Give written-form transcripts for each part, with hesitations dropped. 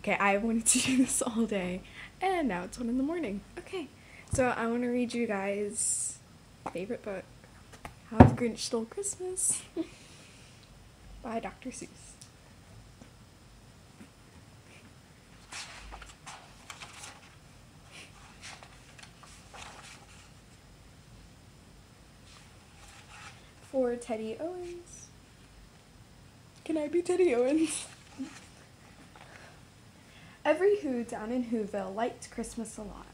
Okay, I wanted to do this all day, and now it's 1 in the morning. Okay, so I want to read you guys' favorite book, How the Grinch Stole Christmas, by Dr. Seuss. For Teddy Owens. Can I be Teddy Owens? Every Who down in Whoville liked Christmas a lot.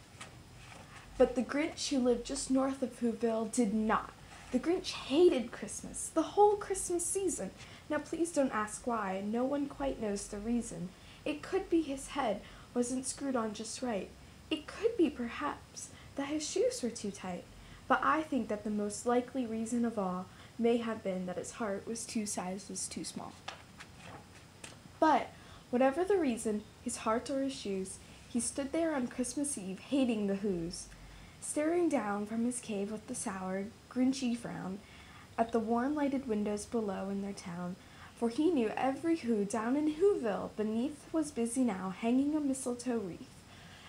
But the Grinch who lived just north of Whoville did not. The Grinch hated Christmas, the whole Christmas season. Now please don't ask why, no one quite knows the reason. It could be his head wasn't screwed on just right. It could be, perhaps, that his shoes were too tight. But I think that the most likely reason of all may have been that his heart was 2 sizes too small. But whatever the reason, his heart or his shoes, he stood there on Christmas Eve hating the Whos, staring down from his cave with the sour, grinchy frown at the warm lighted windows below in their town, for he knew every Who down in Whoville beneath was busy now hanging a mistletoe wreath.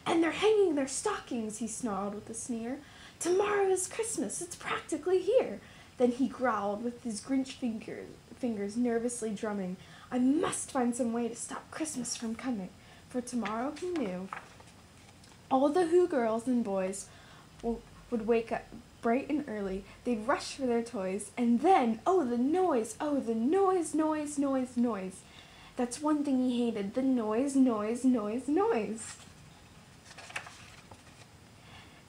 "And they're hanging their stockings," he snarled with a sneer. "Tomorrow is Christmas, it's practically here." Then he growled with his Grinch fingers nervously drumming, "I must find some way to stop Christmas from coming." For tomorrow, he knew, all the Who girls and boys would wake up bright and early. They'd rush for their toys, and then, oh the noise, noise, noise, noise. That's one thing he hated, the noise, noise, noise, noise.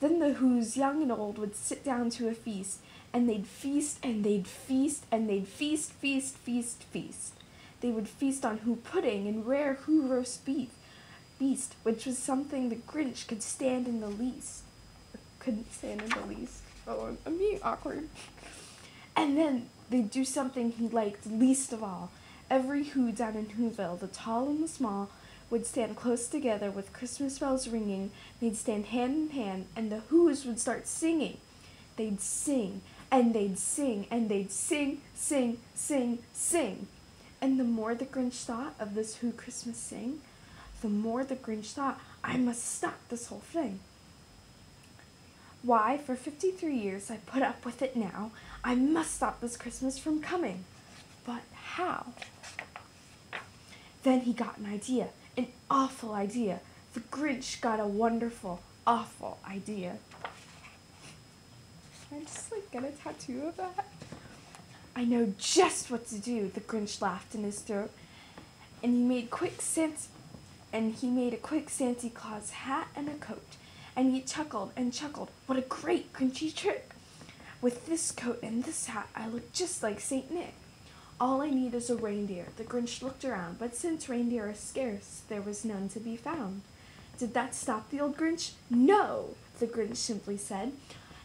Then the Whos, young and old, would sit down to a feast, and they'd feast, and they'd feast, and they'd feast, feast, feast, feast. They would feast on Who pudding and rare Who roast beast, which was something the Grinch could stand in the least. Couldn't stand in the least. Oh, I'm being awkward. And then they'd do something he liked least of all. Every Who down in Whoville, the tall and the small, would stand close together with Christmas bells ringing. They'd stand hand in hand, and the Whos would start singing. They'd sing, and they'd sing, and they'd sing, sing, sing, sing. And the more the Grinch thought of this Who Christmas sing, the more the Grinch thought, I must stop this whole thing. Why, for 53 years I put up with it now. I must stop this Christmas from coming. But how? Then he got an idea, an awful idea. The Grinch got a wonderful, awful idea. Can I just get a tattoo of that? I know just what to do, the Grinch laughed in his throat. And he made a quick Santa Claus hat and a coat. And he chuckled and chuckled. What a great Grinchy trick! With this coat and this hat, I look just like Saint Nick. All I need is a reindeer. The Grinch looked around, but since reindeer are scarce, there was none to be found. Did that stop the old Grinch? No, the Grinch simply said.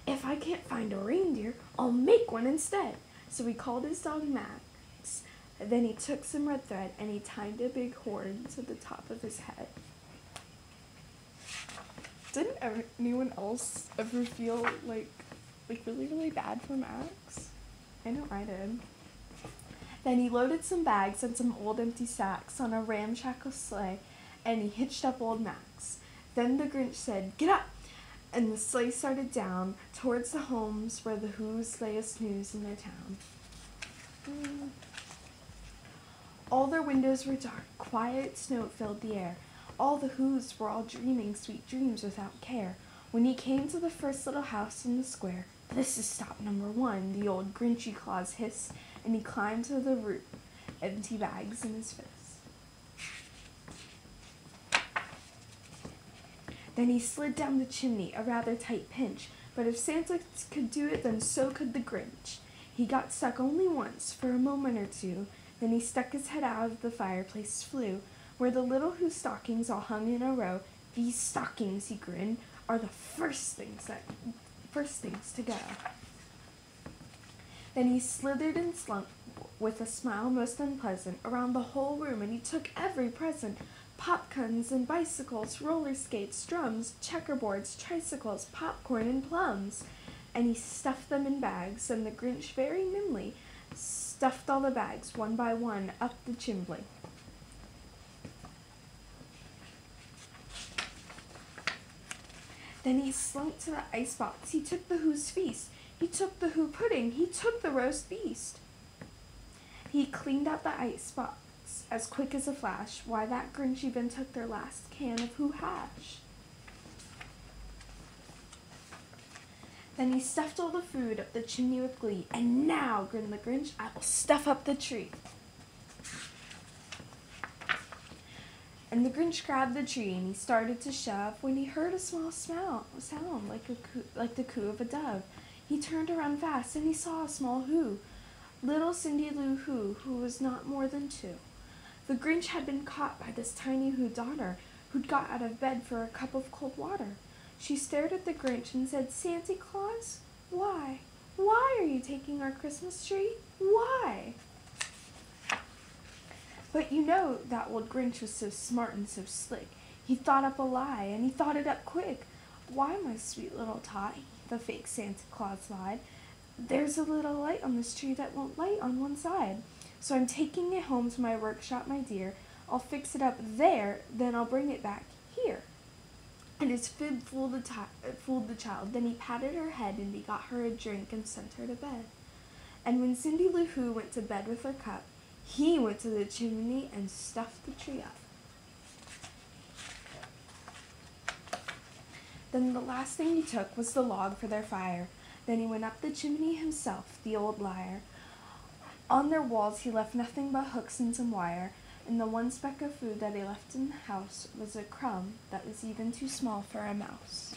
If I can't find a reindeer, I'll make one instead. So he called his dog Max. Then he took some red thread and he tied a big horn to the top of his head. Didn't anyone else ever feel like really, really bad for Max? I know I did. Then he loaded some bags and some old empty sacks on a ramshackle sleigh, and he hitched up old Max. Then the Grinch said, "Get up!" And the sleigh started down towards the homes where the Whos lay a snooze in their town. All their windows were dark, quiet snow filled the air. All the Whos were all dreaming sweet dreams without care. When he came to the first little house in the square, "This is stop number 1, the old Grinchy Claus hissed, and he climbed to the roof, empty bags in his fist. Then he slid down the chimney, a rather tight pinch, but if Santa could do it, then so could the Grinch. He got stuck only once, for a moment or two, then he stuck his head out of the fireplace, flew, where the little Who stockings all hung in a row. "These stockings," he grinned, "are the first things to go." Then he slithered and slunk, with a smile most unpleasant, around the whole room, and he took every present: popguns and bicycles, roller skates, drums, checkerboards, tricycles, popcorn, and plums. And he stuffed them in bags, and the Grinch very nimbly stuffed all the bags, one by one, up the chimbley. Then he slunk to the icebox. He took the Who's feast. He took the Who pudding. He took the roast beast. He cleaned out the icebox as quick as a flash. Why, that Grinch even took their last can of Who hash. Then he stuffed all the food up the chimney with glee. And now, grinned the Grinch, I will stuff up the tree. And the Grinch grabbed the tree and he started to shove when he heard a small sound like the coo of a dove. He turned around fast and he saw a small Who, little Cindy Lou who was not more than 2. The Grinch had been caught by this tiny Who daughter, who'd got out of bed for a cup of cold water. She stared at the Grinch and said, "Santa Claus, why? Why are you taking our Christmas tree? Why?" But you know that old Grinch was so smart and so slick. He thought up a lie, and he thought it up quick. "Why, my sweet little tot," the fake Santa Claus lied, "there's a little light on this tree that won't light on one side. So I'm taking it home to my workshop, my dear. I'll fix it up there, then I'll bring it back here." And his fib fooled the child. Then he patted her head, and he got her a drink and sent her to bed. And when Cindy Lou Who went to bed with her cup, he went to the chimney and stuffed the tree up. Then the last thing he took was the log for their fire. Then he went up the chimney himself, the old liar. On their walls he left nothing but hooks and some wire, and the one speck of food that he left in the house was a crumb that was even too small for a mouse.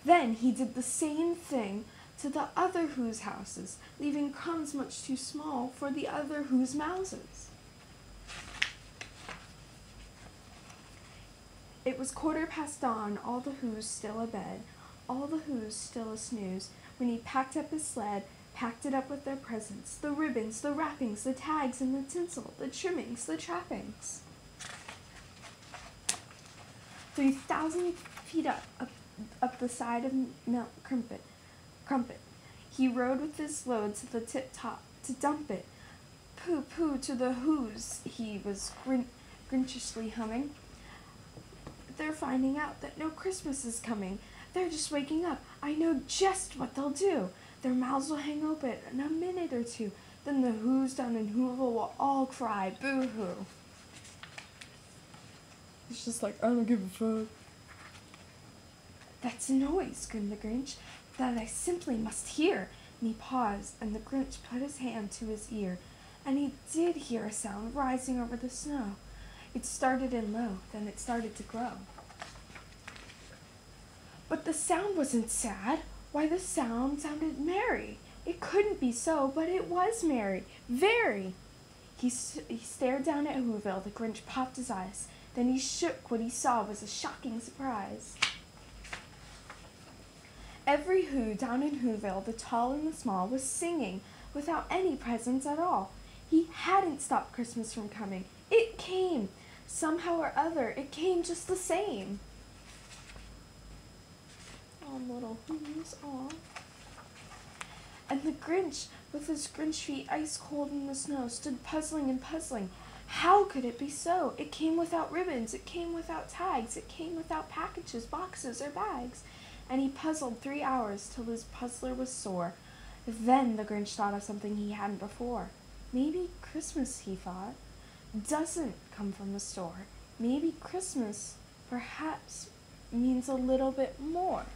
Then he did the same thing to the other Who's houses, leaving crumbs much too small for the other Who's mouses. It was 1/4 dawn, all the Who's still abed, all the Who's still a snooze, when he packed up his sled, packed it up with their presents, the ribbons, the wrappings, the tags and the tinsel, the trimmings, the trappings. 3,000 feet up the side of Mount Crumpet, he rode with his load to the tip-top to dump it. "Pooh, pooh to the Who's," he was grinchishly humming. "They're finding out that no Christmas is coming. They're just waking up. I know just what they'll do. Their mouths will hang open in a minute or two. Then the Who's down in Whoville will all cry, boo-hoo." It's just like, I don't give a fuck. "That's a noise," grinned the Grinch, "that I simply must hear." And he paused, and the Grinch put his hand to his ear, and he did hear a sound rising over the snow. It started in low, then it started to grow. But the sound wasn't sad. Why, the sound sounded merry. It couldn't be so, but it was merry, very. He stared down at Whoville. The Grinch popped his eyes. Then he shook. What he saw was a shocking surprise. Every Who down in Whoville, the tall and the small, was singing without any presents at all. He hadn't stopped Christmas from coming. It came. Somehow or other, it came just the same. Oh, little Who's, aw. And the Grinch, with his Grinch feet ice cold in the snow, stood puzzling and puzzling. How could it be so? It came without ribbons, it came without tags, it came without packages, boxes, or bags. And he puzzled 3 hours till his puzzler was sore. Then the Grinch thought of something he hadn't before. Maybe Christmas, he thought, doesn't come from the store. Maybe Christmas, perhaps, means a little bit more.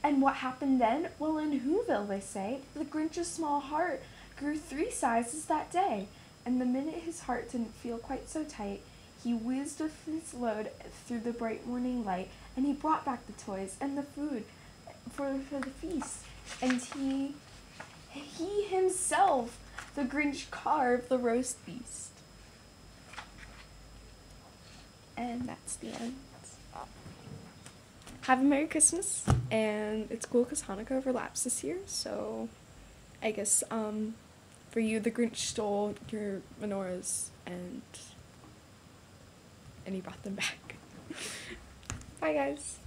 And what happened then? Well, in Whoville, they say, the Grinch's small heart grew 3 sizes that day. And the minute his heart didn't feel quite so tight, he whizzed with his load through the bright morning light, and he brought back the toys and the food for the feast. And he himself, the Grinch, carved the roast beast. And that's the end. Have a Merry Christmas, and it's cool because Hanukkah overlaps this year, so I guess for you, the Grinch stole your menorahs and he brought them back. Bye, guys.